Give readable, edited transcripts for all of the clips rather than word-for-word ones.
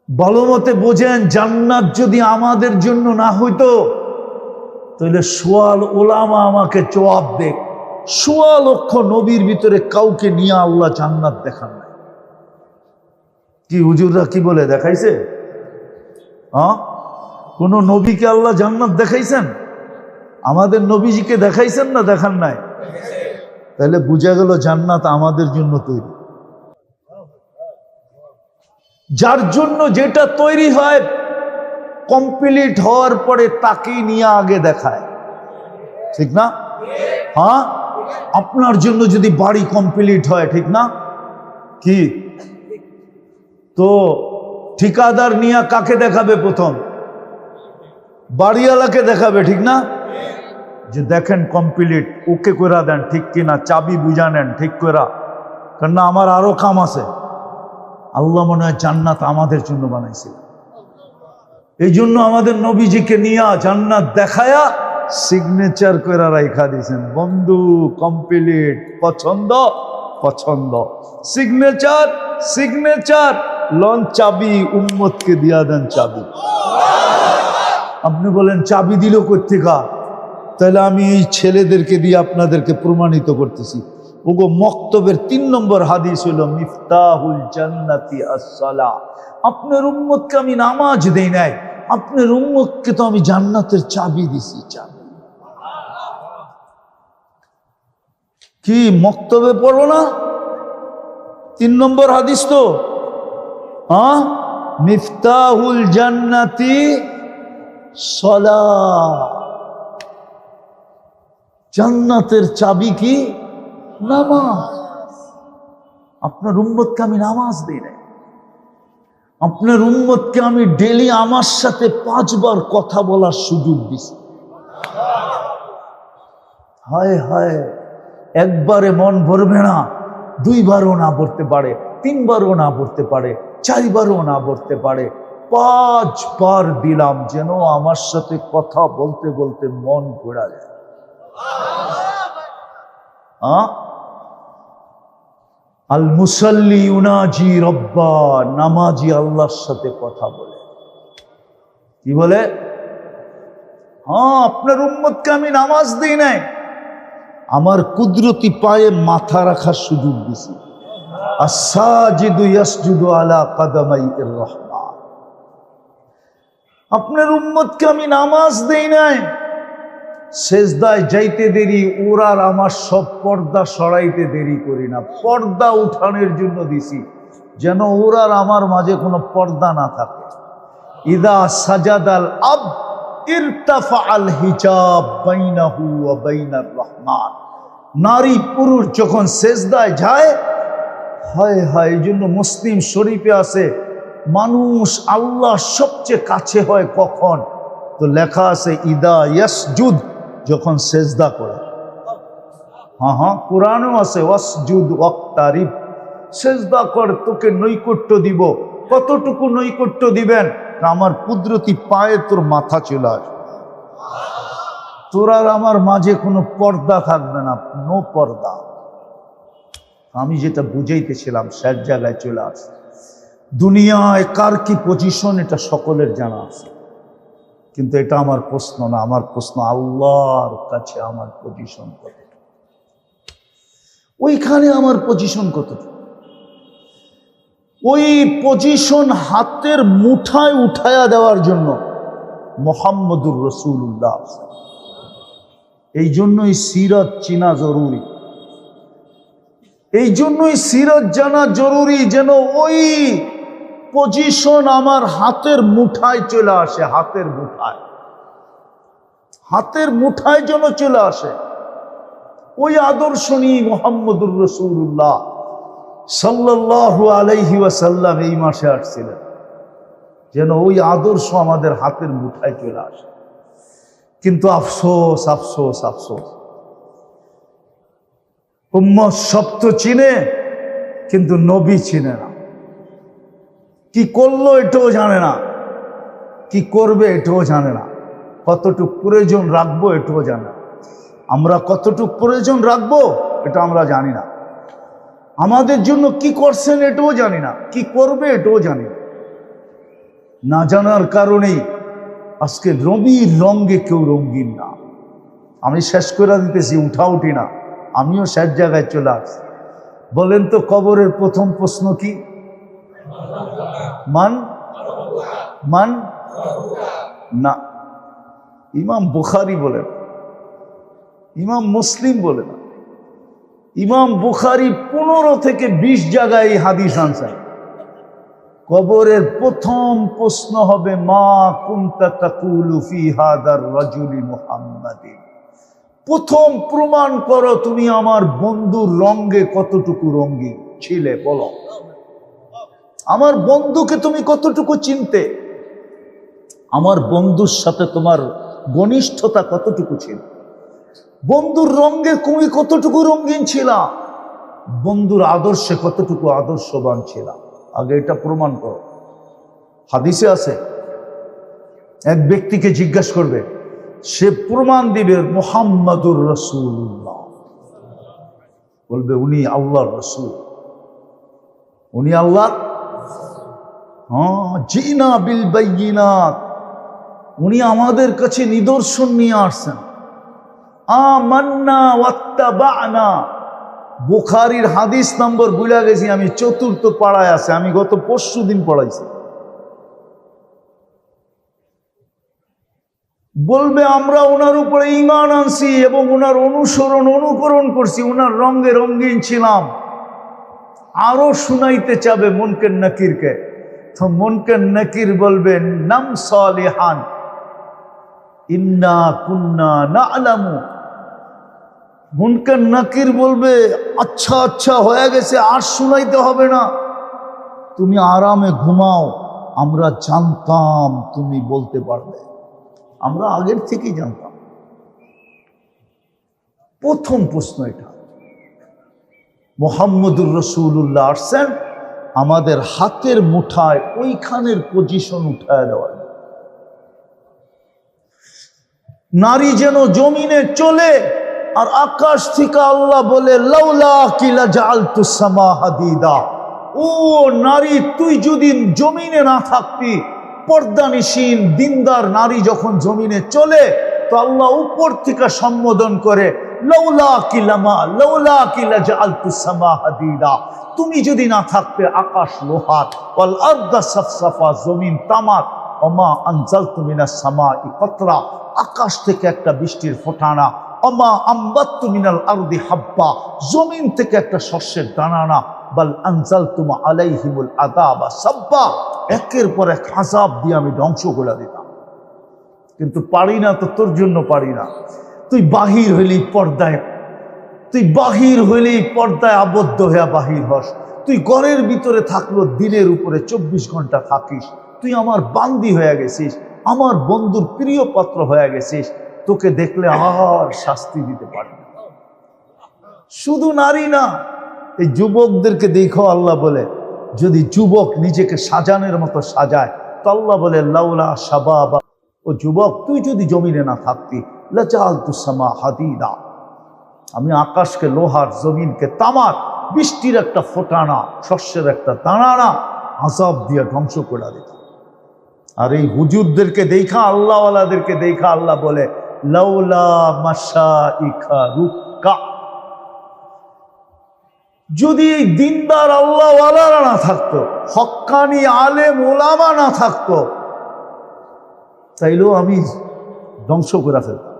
ভালো মতে বোঝেন, জান্নাত যদি আমাদের জন্য না হইতো তাহলে সোয়াল ওলামা আমাকে জবাব দেখ, ১৬ লক্ষ নবীর ভিতরে কাউকে নিয়ে আল্লাহ জান্নাত দেখান নাই। কি হুজুররা কি বলে দেখাইছে? কোন নবীকে আল্লাহ জান্নাত দেখাইছেন? আমাদের নবীজিকে দেখাইছেন না দেখান নাই? তাহলে বুঝা গেল জান্নাত আমাদের জন্য তৈরি। যার জন্য যেটা তৈরি হয় কমপ্লিট হওয়ার পরে তাকেই নিয়ে আগে দেখায়, ঠিক না? হ্যাঁ, আপনার জন্য যদি বাড়ি কমপ্লিট হয়, ঠিক না? কি তো ঠিকাদার নিয়ে কাকে দেখাবে? প্রথম বাড়িওয়ালাকে দেখাবে, ঠিক না? যে দেখেন কমপ্লিট, ওকে কইরা দেন, ঠিক কিনা, চাবি বুঝা নেন ঠিক কইরা, কারণ আমার আরো কাম আছে। আল্লাহ মনে হয় জান্নাত আমাদের জন্য বানাইছিল, এই জন্য আমাদের নবীজিকে নিয়ে জান্নাত দেখায়া সিগনেচার কইরা রাইখা দিয়েছেন, বন্ধু কমপ্লিট, পছন্দ পছন্দ, সিগনেচার সিগনেচার, লন চাবি উম্মতকে দিয়া দেন চাবি। আপনি বলেন চাবি দিল কোত্থেকা? তাহলে আমি এই ছেলেদেরকে দিয়ে আপনাদেরকে প্রমাণিত করতেছি। ওগো মক্তবের ৩ নম্বর হাদিস হলো মিফতাহুল জান্নাতি আসসালাহ। আপনার উম্মতকে আমি নামাজ দেই নাই, আপনার উম্মতকে তো আমি জান্নাতের চাবি দিছি। চাবি কি মক্তবে পড়ো না? ৩ নম্বর হাদিস তো, মিফতাহুল জান্নাতি সালাহ। জান্নাতের চাবি কি? নামাজ। আপনার উম্মতকে আমি নামাজ দিই নাই, আপনার উম্মতকে আমি ডেলি আমার সাথে 5 বার কথা বলার সুযোগ দিছি। হায় হায়, একবারে মন ভরবে না, 2 বারও না পড়তে পারে, 3 বারও না পড়তে পারে, 4 বারও না পড়তে পারে, 5 বার দিলাম যেন আমার সাথে কথা বলতে বলতে মন ঘোরা যায়। আল মুসাল্লি ইউনাজি রব্বা, নামাজি আল্লাহর সাথে কথা বলে। কি বলে? আপনার উম্মতকে আমি নামাজ দিই নাই, আমার কুদরতি পায়ে মাথা রাখার সুযোগ দিছি। আস-সাজিদু ইয়াসজুদু আলা কাদামাইর রহমান। আপনার উম্মতকে আমি নামাজ দেই নাই, সেজদায় যাইতে দেরি, ওর আর আমার সব পর্দা সরাইতে দেরি করি না, পর্দা উঠানোর জন্য দিছি, যেন ওর আর আমার মাঝে কোনো পর্দা না থাকে। ইদা সাজাদাল আব ইরতাফাআল হিজাব বাইনাহু ওয়া বাইনার রহমান। নারী পুরুষ যখন সেজদায় যায়, হায় হায়, এই জন্য মুসলিম শরীফে আছে মানুষ আল্লাহ সবচেয়ে কাছে হয় কখন? তো লেখা আছে ইদা ইয়াসজুদ, যখন সেজদা করে। কোরআনও আছে ওয়াসজুদ ওয়াক্তারিব, সেজদা কর তোকে নৈকট্য দিব। কতটুকু নৈকট্য দিবেন? আমার কুদরতি পায়ে তোর মাথা চলে আসবে, তোর আর আমার মাঝে কোনো পর্দা থাকবে না, নো পর্দা। আমি যেটা বুঝাইতেছিলাম শেষ জায়গায় চলে আসে। দুনিয়ায় কার কি পজিশন এটা সকলের জানা আছে, কিন্তু এটা আমার প্রশ্ন না। আমার প্রশ্ন আল্লাহর কাছে আমার পজিশন কতটুকু, ওইখানে আমার পজিশন কতটুকু। ওই পজিশন হাতের মুঠায় উঠায়া দেওয়ার জন্য মুহাম্মদুর রাসূলুল্লাহ, এই জন্যই সিরাত চিনা জরুরি, এই জন্যই সিরাত জানা জরুরি, যেন ওই পজিশন আমার হাতের মুঠায় চলে আসে। হাতের মুঠায়, হাতের মুঠায় যেন চলে আসে। ওই আদর্শ নিয়ে মুহাম্মদুর রাসূলুল্লাহ সাল্লাল্লাহু আলাইহি ওয়াসাল্লাম এই মাসে আসছিলেন, যেন ওই আদর্শ আমাদের হাতের মুঠায় চলে আসে। কিন্তু আফসোস আফসোস আফসোস, উম্মত সব তো চিনে, কিন্তু নবী চিনে না। কি করলো এটাও জানে না, কি করবে এটাও জানে না, কতটুকু প্রয়োজন রাখবো এটাও জানে না। আমরা কতটুকু প্রয়োজন রাখবো এটা আমরা জানি না, আমাদের জন্য কি করছেন এটাও জানি না, কি করবে এটাও জানি না। না জানার কারণেই আজকে রবির রঙে কেউ রঙিন না। আমি শেষ করে দিতেছি, উঠি না, আমিও শেষ জায়গায় চলে আসছি। বলেন তো কবরের প্রথম প্রশ্ন কি? মান মান না, ইমাম বুখারী বলেন, ইমাম মুসলিম বলে না। ইমাম বুখারী 15 থেকে 20 জায়গায় এই হাদিস আনছেন। কবরের প্রথম প্রশ্ন হবে মা কুনতা তাকুলু ফি হাদার রাজুলি মুহাম্মাদিন। প্রথম প্রমাণ করো তুমি আমার বন্ধুর রঙে কতটুকু রঙিন ছিলে, বলো। আমার বন্ধুকে তুমি কতটুকু চিনতে, আমার বন্ধুর সাথে তোমার ঘনিষ্ঠতা কতটুকু ছিল, বন্ধুর রঙে তুমি কতটুকু রঙিন ছিলা, বন্ধুর আদর্শে কতটুকু আদর্শবান ছিলা। আগে এটা প্রমাণ করো। হাদিসে আছে, এক ব্যক্তিকে জিজ্ঞাসা করবে, সে প্রমাণ দিবে মুহাম্মাদুর রাসূলুল্লাহ, বলবে উনি আল্লাহর রাসূল, উনি আল্লাহ। জিনা বিল বাইয়িনাত, উনি আমাদের কাছে নিদর্শন নিয়ে আসছেন। আমান্না ওয়াত্তাবা'না, বুখারীর হাদিস নম্বর ভুলে গেছি আমি, 4th পাড়ায় আছে, আমি গত পরশু দিন পড়াইছি। বলবে আমরা ওনার উপরে ঈমান আনছি এবং ওনার অনুকরণ করছি, ওনার রঙে রঙিন ছিলাম। আরো শুনাইতে চাবে মুনকার নাকিরকে, তো মুনকার নাকির বলবেন নাম সালিহান ইন্না কুন্না না'লামু। মুনকার নাকির বলবে আচ্ছা আচ্ছা হয়ে গেছে, আর শুনাইতে হবে না, তুমি আরামে ঘুমাও, আমরা জানতাম তুমি বলতে পারবে, আমরা আগের থেকেই জানতাম। প্রথম প্রশ্ন এটা। মুহাম্মদুর রাসূলুল্লাহ আসছেন, আমাদের হাতের মুঠায় ওইখানের পজিশন উঠায় দেওয়া। নারী যেন জমিনে চলে, আর আকাশ থেকে আল্লাহ বলে লাউলা কিলা জাআলতুস সামা হাদিদা, ও নারী তুই যদি জমিনে না থাকতি, পর্দানিসীন দিনদার নারী যখন জমিনে চলে, তো আল্লাহ উপর থেকে সম্বোধন করে লাউলা কিলা জাআলতুস সামা হাদিদা, তুমি যদি না থাকতে আকাশ লোহার, ওয়াল আরদা সাফসাফা, জমিন তামাক, ওমা আনজালতু মিনাস সামাই কতরা, আকাশ থেকে একটা বৃষ্টির ফোঁটানা, ওমা আম্বাততু মিনাল আরদি হাব্বা, জমিন থেকে একটা শস্যের দানা, বাল আনজালতুম আলাইহিমুল আযাবা সাব্বা, একের পর এক আযাব দিয়ে আমি ধ্বংস করে দিতাম। কিন্তু পারি না, তো তোর জন্য পারি না। তুই বাহির হইলেই পর্দায়, তুই বাহির হইলেই পর্দায় আবদ্ধ হইয়া বাহির হস। তুই ঘরের ভিতরে থাকলো দিনের উপরে 24 ঘন্টা থাকিস। তুই আমার বান্দি হয়ে গেছিস, আমার বন্ধুর প্রিয় পাত্র হয়ে গেছিস, তোকে দেখলে আর শাস্তি দিতে পারি না। শুধু নারী না, এই যুবকদেরকে দেখো, আল্লাহ বলে যদি যুবক নিজেকে সাজানোর মতো সাজায়, তো আল্লাহ বলে লাউলা শাবাবা, ও যুবক তুই যদি জমিনে না থাকতি লাজাআলতুস সামা হাদিদা, আমি আকাশকে লোহার, জমিনকে তামার, বৃষ্টির একটা ফোঁটানা, শস্যের একটা দানা আযাব দিয়ে ধ্বংস করে দিতাম। আর এই হুজুরদেরকে দেখা, আল্লাহওয়ালাদেরকে দেখা আল্লাহ বলে লাউলা মাশাইখা রুক্কা, যদি এই দিনদার আল্লাহওয়ালারা না থাকতো, হক্কানি আলেম ওলামা না থাকতো, তাইলেও আমি ধ্বংস করে ফেলতাম।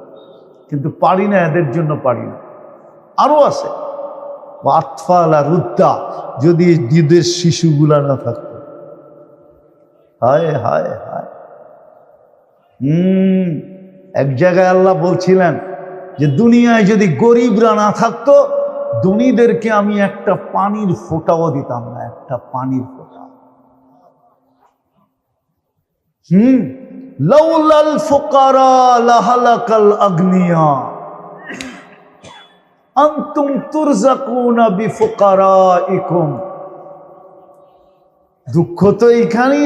কিন্তু পারি না, এদের জন্য পারি না। আরো আছে আতফালা রুদ্দা, যদি ঈদের শিশুগুলা না থাকতো, হায় হায় হায়। এক জায়গায় আল্লাহ বলছিলেন যে দুনিয়ায় যদি গরিবরা না থাকতো, ধনীদেরকে আমি একটা পানির ফোঁটাও দিতাম না, একটা পানির ফোঁটা। লাউলাল ফুকারা লাহালাকাল আগনিয়া আনতুম তুরজাকুনা বিফুকারাইকুম। দুঃখ তো এইখানেই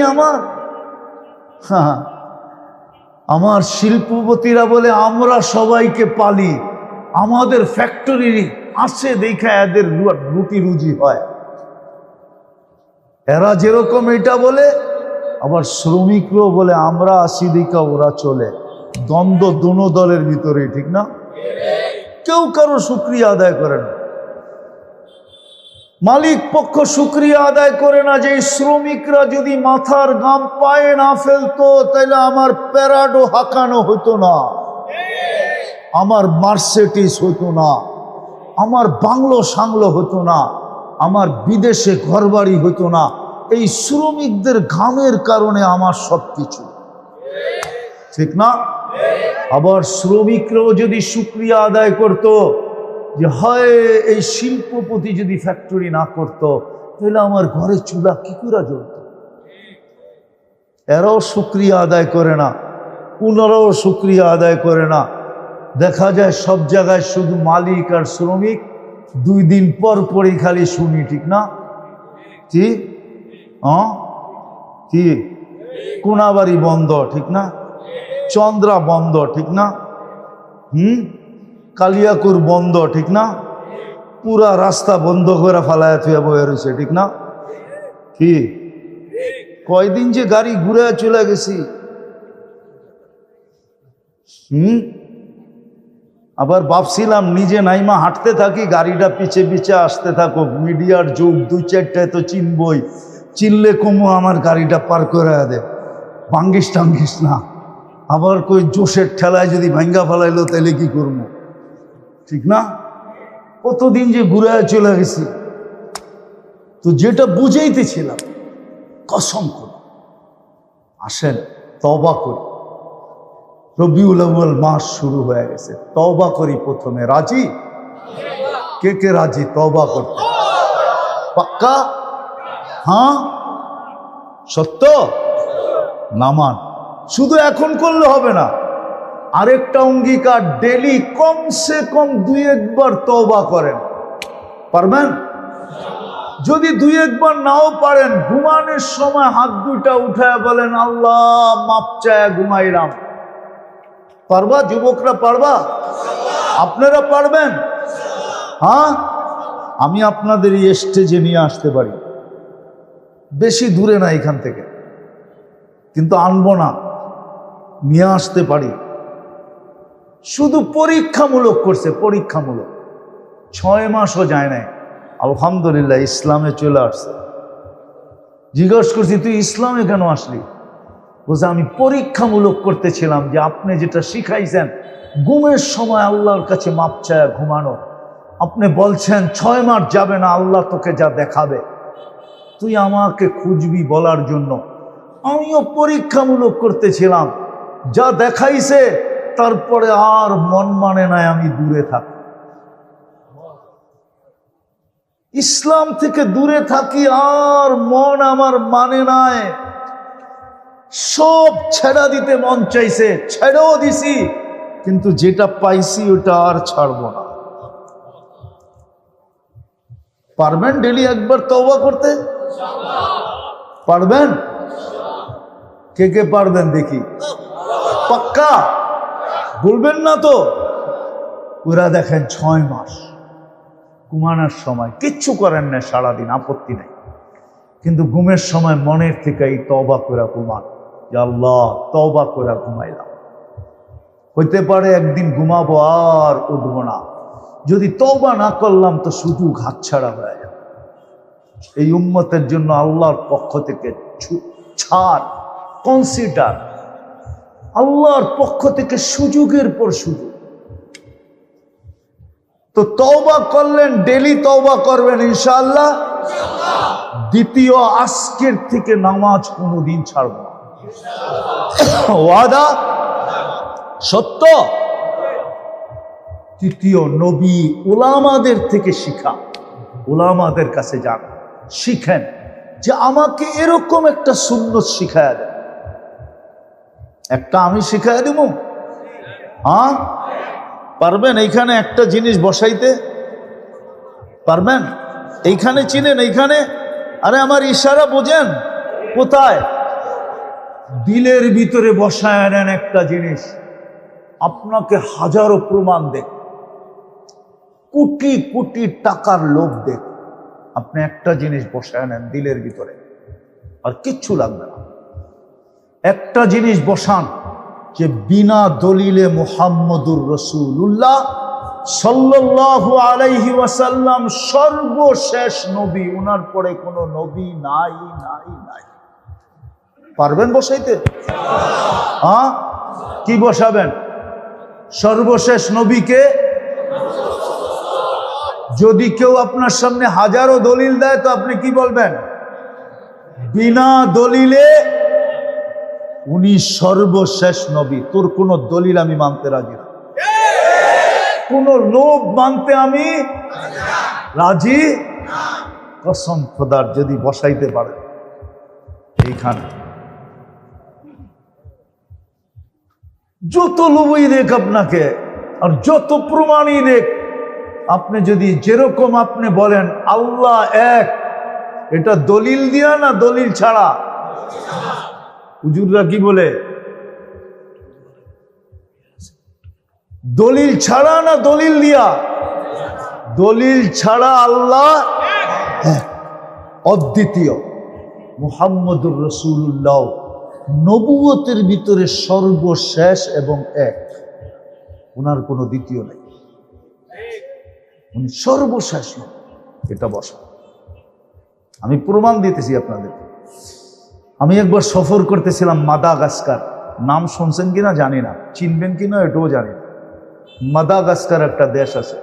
আমার শিল্পপতিরা বলে আমরা সবাইকে পালি, আমাদের ফ্যাক্টরি আছে দেখা এদের রুটি রুজি হয়। এরা যেরকম এটা বলে, আবার শ্রমিকরাও বলে আমরা আসি দিকা ওরা চলে, দ্বন্দ্ব দুনো দলের ভিতরে, ঠিক না? কেউ কারো শুকরিয়া আদায় করে না, মালিক পক্ষ শুকরিয়া আদায় করে না যে শ্রমিকরা যদি মাথার গাম পায়ে না ফেলতো তাহলে আমার প্যারাডো হাঁকানো হতো না, আমার মার্সিডিজ হতো না, আমার বাংলো সাংলো হতো না, আমার বিদেশে ঘরবাড়ি হতো না। এই শ্রমিকদের ঘামের কারণে আমার সবকিছু, ঠিক না? আবার শ্রমিকরাও যদি শুকরিয়া আদায় করত যে হয় এই শিল্পপতি যদি ফ্যাক্টরি না করত তাহলে আমার ঘরে চুলা কি করে জ্বলত, এরাও শুকরিয়া আদায় করে না, ওনারাও শুকরিয়া আদায় করে না। দেখা যায় সব জায়গায় শুধু মালিক আর শ্রমিক, 2 দিন পর পরই খালি শুনি, ঠিক না? কি কি কোনাবাড়ি বন্ধ, ঠিক না? চন্দ্রা বন্ধ, ঠিক না? কালিয়াকুর বন্ধ, ঠিক না? পুরা রাস্তা বন্ধ করে ফালায় থুয়ে বয়ে রয়েছে, ঠিক না? কি কয়দিন যে গাড়ি ঘুরে চলে গেছি। আবার ভাবছিলাম নিজে নাইমা হাঁটতে থাকি, গাড়িটা পিছে পিছে আসতে থাকুক, মিডিয়ার যুগ, 2-4টায় তো চিনবই, চিনলে কমু আমার গাড়িটা পার করে দে, ভাঙ্গিস টাঙ্গিস না। আবার কই জোশের ঠেলায় যদি ভাঙ্গা ফেলাইলো তাহলে কি করবো, ঠিক না? কতদিন যে ঘুরে চলে গেছি। তো যেটা বুঝাইতেছিলাম, কসম করে আসেন তওবা করি, রবিউল আউয়াল মাস শুরু হয়ে গেছে, তওবা করি প্রথমে। রাজি? কে কে রাজি তওবা করতে? পাক্কা? হ্যাঁ সত্য? নামান শুধু এখন করলে হবে না, আরেকটা অঙ্গীকার, ডেলি কমসে কম 2-1 বার তওবা করেন। পারবেন? যদি 2-1 বার নাও পারেন, ঘুমানোর সময় হাত দুইটা উঠায় বলেন আল্লাহ মাপ চায় ঘুমাইলাম। পারবা যুবকরা? পারবা? আপনারা পারবেন? হ্যাঁ, আমি আপনাদের এই স্টেজে নিয়ে আসতে পারি, বেশি দূরে না এখান থেকে, কিন্তু আনবো না, নিয়ে আসতে পারি। শুধু পরীক্ষামূলক করছে, পরীক্ষামূলক, 6 মাসও যায় নাই, আলহামদুলিল্লাহ ইসলামে চলে আসছে। জিজ্ঞেস করছি তুই ইসলামে কেন আসলি? বলছে আমি পরীক্ষামূলক করতেছিলাম যে আপনি যেটা শিখাইছেন ঘুমের সময় আল্লাহর কাছে মাপ চায় ঘুমানো, আপনি বলছেন 6 মাস যাবে না আল্লাহ তোকে যা দেখাবে, তুই আমাকে খুঁজবি বলার জন্য আমিও পরীক্ষামূলক করতেছিলাম, যা দেখাইছে তারপরে আর মন মানে নাই, আমি দূরে থাকি, ইসলাম থেকে দূরে থাকি, আর মন আমার মানে নাই, সব ছেড়া দিতে মন চাইছে, ছেড়েও দিছি, কিন্তু যেটা পাইছি ওটা আর ছাড়বো না। পারবেন ডেলি একবার তওবা করতে? পারবেন? কে কে পারবেন দেখি? পাক্কা? বলবেন না তো? ওরা দেখেন 6 মাস ঘুমানোর সময় কিচ্ছু করেন না, সারাদিন আপত্তি নাই, কিন্তু ঘুমের সময় মনের থেকে এই তওবা করে ঘুমান, যে আল্লাহ তওবা করে ঘুমাইলাম। হইতে পারে একদিন ঘুমাবো আর উঠবো না, যদি তওবা না করলাম তো শুধু হাতছাড়া হয়ে যাবে। এই উম্মতের জন্য আল্লাহর পক্ষ থেকে ছাড়, কনসিডার, আল্লাহর পক্ষ থেকে সুযোগের পর সুযোগ। তো তওবা করলেন, ডেলি তওবা করবেন ইনশাআল্লাহ। দ্বিতীয়, আজকের থেকে নামাজ কোনোদিন ছাড়ব না, ওয়াদা? সত্য? তৃতীয়, নবী উলামাদের থেকে শিখা, উলামাদের কাছে যান, শিখেন যে আমাকে এরকম একটা সুন্নত শিখায়া দেন, একটা আমি শিখায়া দেব। হ্যাঁ পারবেন? এইখানে একটা জিনিস বসাইতে পারবেন? এইখানে চিনেন? এইখানে, আরে আমার ইশারা বোঝেন কোথায়? দিলের ভিতরে বসায় নেন একটা জিনিস, আপনাকে হাজারো প্রমাণ দেখ, কোটি কোটি টাকার লোভ দেখ, আপনি একটা জিনিস বসায় নেন দিলের ভিতরে, আর কিচ্ছু লাগবে না। একটা জিনিস বসান যে বিনা দলিলে মুহাম্মদুর রাসূলুল্লাহ সাল্লাল্লাহু আলাইহি ওয়াসাল্লাম সর্বশেষ নবী, ওনার পরে কোনো নবী নাই নাই নাই। পারবেন বসাইতে? হ্যাঁ, কি বসাবেন? সর্বশেষ নবীকে। যদি কেউ আপনার সামনে হাজারো দলিল দেয় তো আপনি কি বলবেন? বিনা দলিলে উনি সর্বশেষ নবী। তোর কোন দলিল আমি মানতে রাজি না, কোন লোভ মানতে আমি রাজি। কসম খোদার, যদি বসাইতে পারে এইখানে যত লোভই দেখ আপনাকে আর যত প্রমাণই দেখ, আপনি যদি যেরকম আপনি বলেন আল্লাহ এক, এটা দলিল দিয়া না দলিল ছাড়া? হুজুররা কি বলে? দলিল ছাড়া না দলিল দিয়া? দলিল ছাড়া আল্লাহ অদ্বিতীয়। মুহাম্মদুর রাসূলুল্লাহ নবুয়তের ভিতরে সর্বশেষ এবং এক, ওনার কোনো দ্বিতীয় নেই, উনি সর্বশেষ। এটা বসা, আমি প্রমাণ দিতেছি আপনাদেরকে। আমি একবার সফর করতেছিলাম মাদাগাস্কার, নাম শুনছেন কিনা জানি না, চিনবেন কিনা এটাও জানি না। মাদাগাস্কার একটা দেশ আছে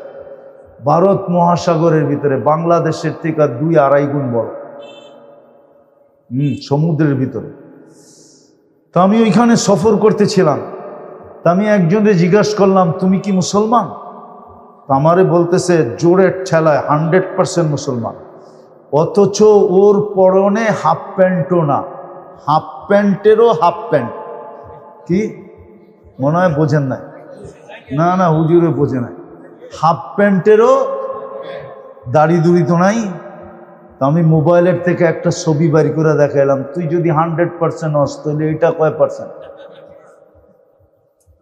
ভারত মহাসাগরের ভিতরে, বাংলাদেশের থেকে 2-2.5 গুণ বড়, সমুদ্রের ভিতরে। তো আমি ওইখানে সফর করতেছিলাম, তা আমি একজনকে জিজ্ঞাসা করলাম তুমি কি মুসলমান? তো আমারে বলতেছে জোরের ঠেলায় 100% মুসলমান, অথচ ওর পরনে হাফ প্যান্টও না, হাফ প্যান্টেরও হাফ প্যান্ট। কি মনে হয় বোঝেন নাই? না না, হুজুরে বোঝে নাই। হাফ প্যান্টেরও দাড়ি দুড়ি তো নাই। তো আমি মোবাইলের থেকে একটা ছবি বাড়ি করে দেখাইলাম, তুই যদি 100% হস তাহলে এটা কয় পার্সেন্ট?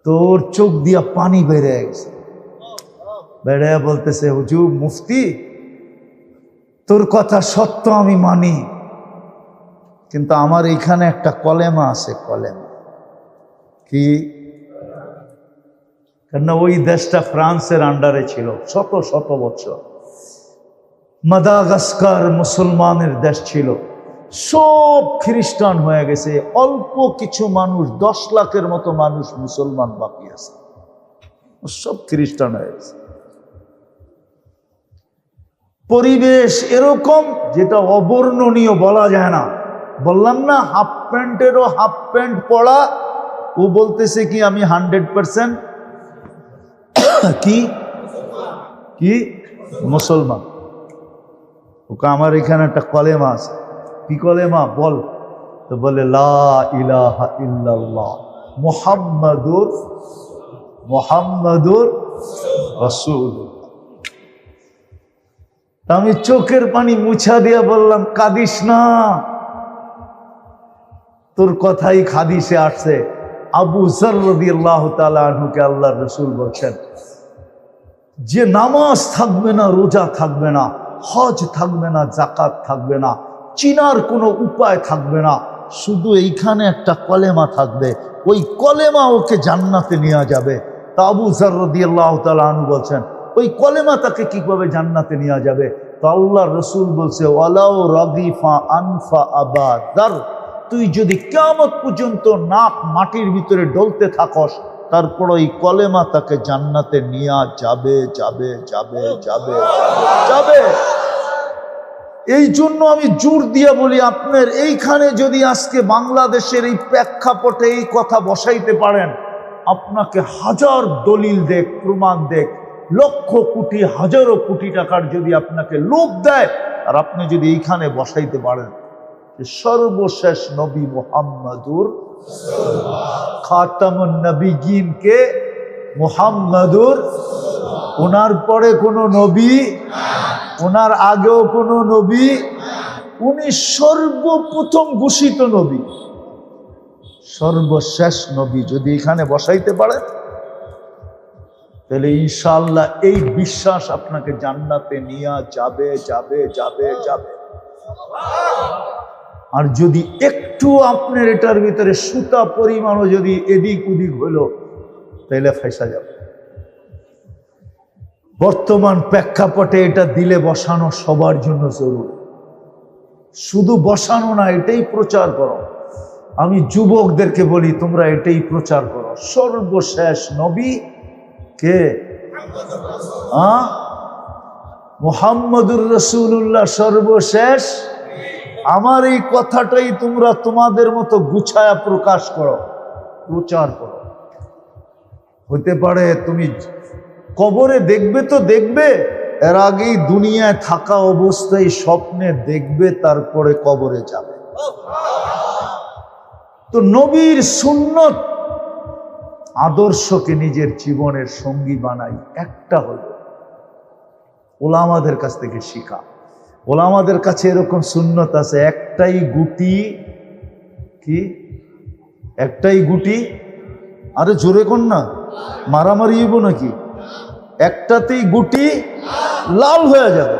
তোর চোখ দিয়া পানি বেড়ে গেছে। বেড়ে বলতেছে হুজুর মুফতি, তোর কথা সত্য আমি মানি, কিন্তু আমার এখানে একটা কলেমা আছে। কলেমা কি? কেন ওই দেশটা ফ্রান্সের আন্ডারে ছিল শত শত বছর। মাদাগাস্কার মুসলমানের দেশ ছিল, সব খ্রিস্টান হয়ে গেছে, অল্প কিছু মানুষ, 10 লাখের মতো মানুষ মুসলমান বাকি আছে, সব খ্রিস্টান হয়ে গেছে। পরিবেশ এরকম যেটা অবর্ণনীয়, বলা যায় না। বললাম না হাফ প্যান্টেরও হাফ প্যান্ট পরা, ও বলতেছে কি আমি 100% কি কি মুসলমান। ওকে আমার এখানে একটা কলেমা আছে। কি কলেমা বল? তো বলে লা ইলাহা ইল্লাল্লাহ মুহাম্মাদুর রাসূলুল্লাহ। আমি চোখের পানি মুছা দিয়া বললাম কাঁদিস না, তোর কথাই হাদিসে আসছে। আবু যর রাদিয়াল্লাহু তাআলা আনহুকে আল্লাহর রাসূল বলছেন যে নামাজ থাকবে না, রোজা থাকবে না, হজ থাকবে না, যাকাত থাকবে না, চিনার কোনো উপায় থাকবে না, শুধু এইখানে একটা কলেমা থাকবে, ওই কলেমা ওকে জান্নাতে নিয়ে যাবে। তা আবু যর রাদিয়াল্লাহু তাআলা আনহু বলছেন ওই কলেমা তাকে কিভাবে জান্নাতে নিয়ে যাবে? তো আল্লাহর রাসূল বলছে ওয়ালাউ রাদিফা আনফা আবা যর, তুই যদি কিয়ামত পর্যন্ত নাক মাটির ভিতরে ডলতে থাকস, তারপর ওই কলেমা তাকে জান্নাতে নিয়ে যাবে যাবে যাবে যাবে যাবে। এই জন্য আমি জোর দিয়ে বলি, আপনার এইখানে যদি আজকে বাংলাদেশের এই প্রেক্ষাপটে এই কথা বসাইতে পারেন, আপনাকে হাজার দলিল দেখ, প্রমাণ দেখ, লক্ষ কোটি হাজারো কোটি টাকার যদি আপনাকে লোভ দেয়, আর আপনি যদি এইখানে বসাইতে পারেন সর্বশেষ নবী মুহাম্মাদুর খাতামুন নবিয়্যিন কে মুহাম্মাদুর, ওনার পরে কোনো নবী, ওনার আগেও কোনো নবী, উনি সর্বপ্রথম ঘোষিত নবী, সর্বশেষ নবী। যদি এখানে বসাইতে পারেন তাহলে ইনশাআল্লাহ এই বিশ্বাস আপনাকে জান্নাতে নিয়ে যাবে যাবে যাবে যাবে। আর যদি একটু আপনার এটার ভিতরে সুতা পরিমাণও যদি এদিক ওদিক হলো তাহলে ফাঁসা যাবে। বর্তমান প্রেক্ষাপটে এটা দিলে বসানো সবার জন্য জরুরি। শুধু বসানো না, এটাই প্রচার করো। আমি যুবকদেরকে বলি তোমরা এটাই প্রচার করো। সর্বশেষ নবী কে? মুহাম্মদুর রাসূলুল্লাহ সর্বশেষ। আমার এই কথাটাই তোমরা তোমাদের মতো গুছায়া প্রকাশ করো, প্রচার করো। হতে পারে তুমি কবরে দেখবে তো দেখবে, এর আগেই দুনিয়ায় থাকা অবস্থায় স্বপ্নে দেখবে, তারপরে কবরে যাবে। তো নবীর সুন্নত আদর্শকে নিজের জীবনের সঙ্গী বানাই। একটা হলো ওলামাদের কাছ থেকে শিখা। ওলামাদের কাছে এরকম সুন্নত আছে, একটাই গুটি, কি একটাই গুটি, আরে জোরে কোন না, মারামারি হইব নাকি? একটাতেই গুটি লাল হয়ে যাবে।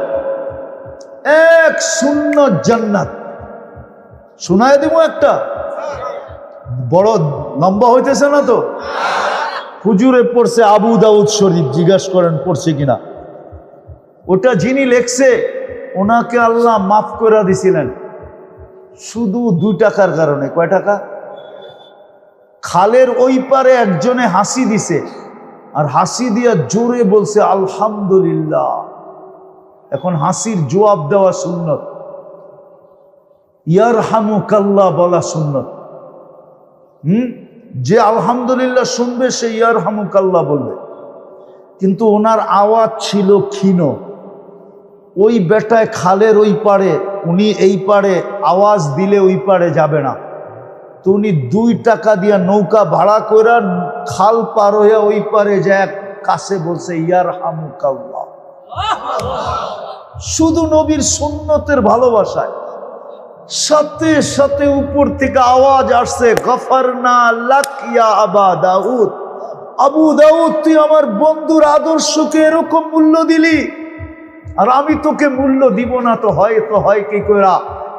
এক সুন্নত জান্নাত। শোনায় দিব একটা, বড় লম্বা হইতেছে না তো? হুজুরে পড়ছে আবু দাউদ শরীফ, জিজ্ঞাসা করেন পড়ছে কিনা। ওটা যিনি লেখছে ওনাকে আল্লাহ মাফ করে দিছিলেন শুধু 2 টাকার কারণে। কয় টাকা? খালের ওই পারে একজনে হাসি দিছে, আর হাসি দিয়া জোরে বলছে আলহামদুলিল্লাহ। এখন হাসির জবাব দেওয়া সুন্নত, ইয়ারহামুকাল্লাহ বলা সুন্নত। যে আলহামদুলিল্লাহ শুনবে সে ইয়ারহামুকাল্লাহ বলবে। কিন্তু ওনার আওয়াজ ছিল ক্ষীণ। ওই বেটায় খালের ওই পারে, উনি এই পারে আওয়াজ দিলে ওই পারে যাবে না। তো উনি 2 টাকা দিয়া নৌকা ভাড়া করে খাল পার হয়ে ওই পারে যায়, কাছে বলছে ইয়ারহামুকাল্লাহ। শুধু নবীর সুন্নতের ভালোবাসায়। সাথে সাথে উপর থেকে আওয়াজ আসছে, গফরনা লাক ইয়া আবা দাউদ। আবু দাউদ, তুই আমার বন্ধুর আদর্শকে এরকম মূল্য দিলি, আর আমি তোকে মূল্য দিব না তো হয় কি কইরা?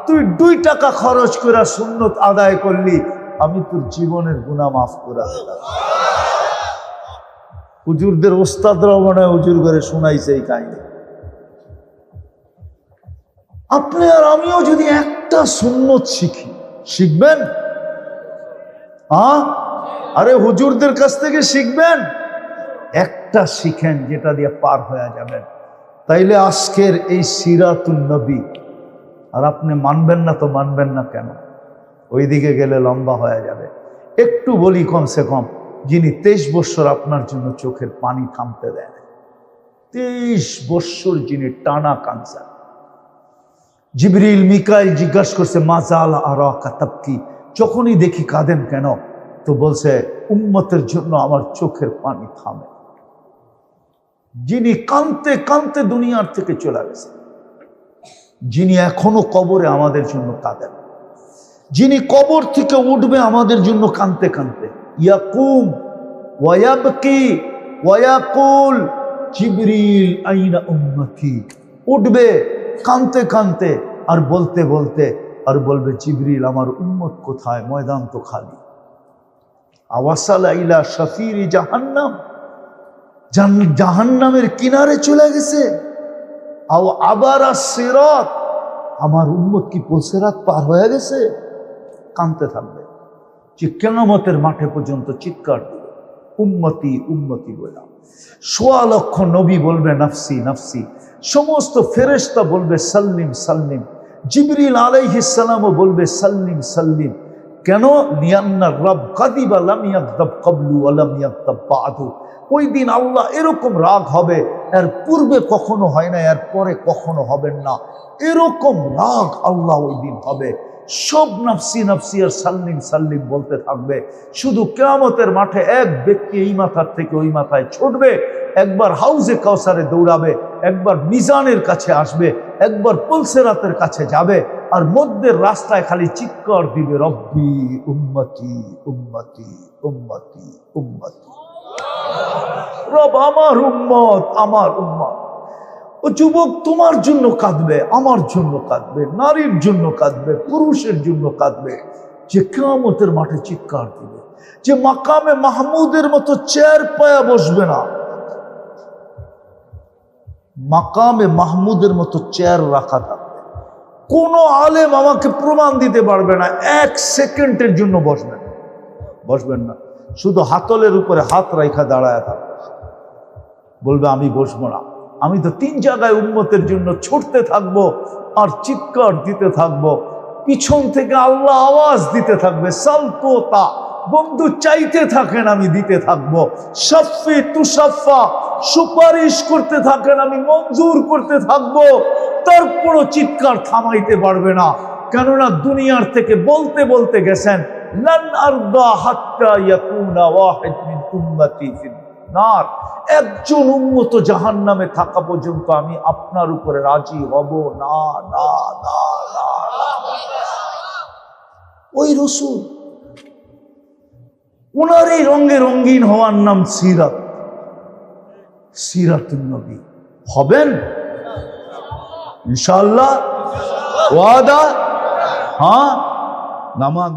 তুই 2 টাকা খরচ করে সুন্নত আদায় করলি, আমি তোর জীবনের গুনাহ মাফ করে দিলাম। হুজুরদের ওস্তাদরাও মনে হয় হুজুর করে শোনাইছে এই কাহিনী। আপনি আর আমিও যদি একটা সুন্নত শিখি, শিখবেন? আরে হুজুরদের কাছ থেকে শিখবেন, একটা শিখেন যেটা দিয়ে পার হয়ে যাবেন। তাইলে আজকের এই সিরাতুন নবী, আর আপনি মানবেন না তো মানবেন না কেন? ওইদিকে গেলে লম্বা হয়ে যাবে। একটু বলি, কমসে কম যিনি 23 বৎসর আপনার জন্য চোখের পানি থামতে দেন, 23 বৎসর যিনি টানা কাঁদছেন। জিবরিল মিকাইল জিজ্ঞাসা করছে মাজাল আরাকা তাবকি, যখনই দেখি কাঁদেন কেন? তো বলছে উম্মতের জন্য আমার চোখের পানি থামে। যিনি কাঁদতে কাঁদতে দুনিয়ার থেকে চলে গেছে, যিনি এখনো কবরে আমাদের জন্য কাঁদেন, যিনি কবর থেকে উঠবে আমাদের জন্য কাঁদতে কাঁদতে। ইয়াকুম ওয়ায়াবকি ওয়ায়াকুল জিবরিল আইনা উম্মতি, উঠবে কাঁদতে কাঁদতে আর বলতে বলতে আর বলবে জিবরিল আমার উম্মত কোথায়, ময়দান তো খালি। আওয়াসালা ইলা শাফিরি জাহান্নাম, জাহান্নামের কিনারে চলে গেছে। আও আবারা সিরাত, আমার উম্মত কি পুলসিরাত পার হয়ে গেছে? কাঁদতে থাকবে, যে কিয়ামতের মাঠে পর্যন্ত চিৎকার দিবে উম্মতি উম্মতি বলে। 1.25 লক্ষ নবী বলবে নাফসি নাফসি, সমস্ত ফেরেশতা বলবে সাল্লিম সাল্লিম, জিবরিল আলাইহিস সালামও বলবে সাল্লিম সাল্লিম। কেন? লিয়ান্না রব কাদিবা লাম ইয়াকদাব ক্বাবলু ওয়া লাম ইয়াকদাব বাদু। ওই দিন আল্লাহ এরকম রাগ হবে, এর পূর্বে কখনো হয় না, এর পরে কখনো হবেন না। এরকম রাগ আল্লাহ ওই দিন হবে। সব নাফসি নাফসি আর সাল্লিম সাল্লিম বলতে থাকবে। শুধু কিয়ামতের মাঠে এক ব্যক্তি এই মাথার থেকে ওই মাথায় ছুটবে, একবার হাউজে কাউসারে দৌড়াবে, একবার মিজানের কাছে আসবে, একবার পুলসিরাতের কাছে যাবে, আর মধ্যের রাস্তায় খালি চিৎকার দিবে রব্বি উম্মতি উম্মতি উম্মতি উম্মতি। রব আমার উম্মত আমার উম্মত। ও যুবক তোমার জন্য কাঁদবে, আমার জন্য কাঁদবে, নারীর জন্য কাঁদবে, পুরুষের জন্য কাঁদবে, যে কিয়ামতের মাঠে চিৎকার দিবে, যে মাকামে মাহমুদের মতো চেয়ার পায়া বসবে না, মাকামে মাহমুদের মতো চেয়ার রাখা থাকবে। কোন আলেম আমাকে প্রমাণ দিতে পারবে না 1 সেকেন্ডের জন্য বসবেন না, শুধু হাতলের উপরে হাত রাখা দাঁড়ায় থাকবে, বলবে আমি বসবো না। আমি তো 3 জায়গায় উম্মতের জন্য ছুটতে থাকবো আর চিৎকার দিতে থাকবো, পিছন থেকে আল্লাহ আওয়াজ দিতে থাকবে, সালতোতা বন্ধু চাইতে থাকেন, আমি দিতে থাকবো, শাফি তুশাফা সুপারিশ করতে থাকেন, আমি মঞ্জুর করতে থাকবো। তারপরও চিৎকার থামাইতে পারবে না, কেননা দুনিয়ার থেকে বলতে বলতে গেছেন, লান আরদা হাত্তা ইয়াকুনা ওয়াহিদ মিন উম্মতি ফিন নার, একজন উম্মত জাহান্নামে থাকা পর্যন্ত আমি আপনার উপরে রাজি হব না, না, না, না। ওই রাসূল, ওনার এই রঙে রঙিন হওয়ার নাম সিরাত, সিরাতুন নবী হবেন ইনশাআল্লাহ, ওয়াদা। হ্যাঁ, নামাজ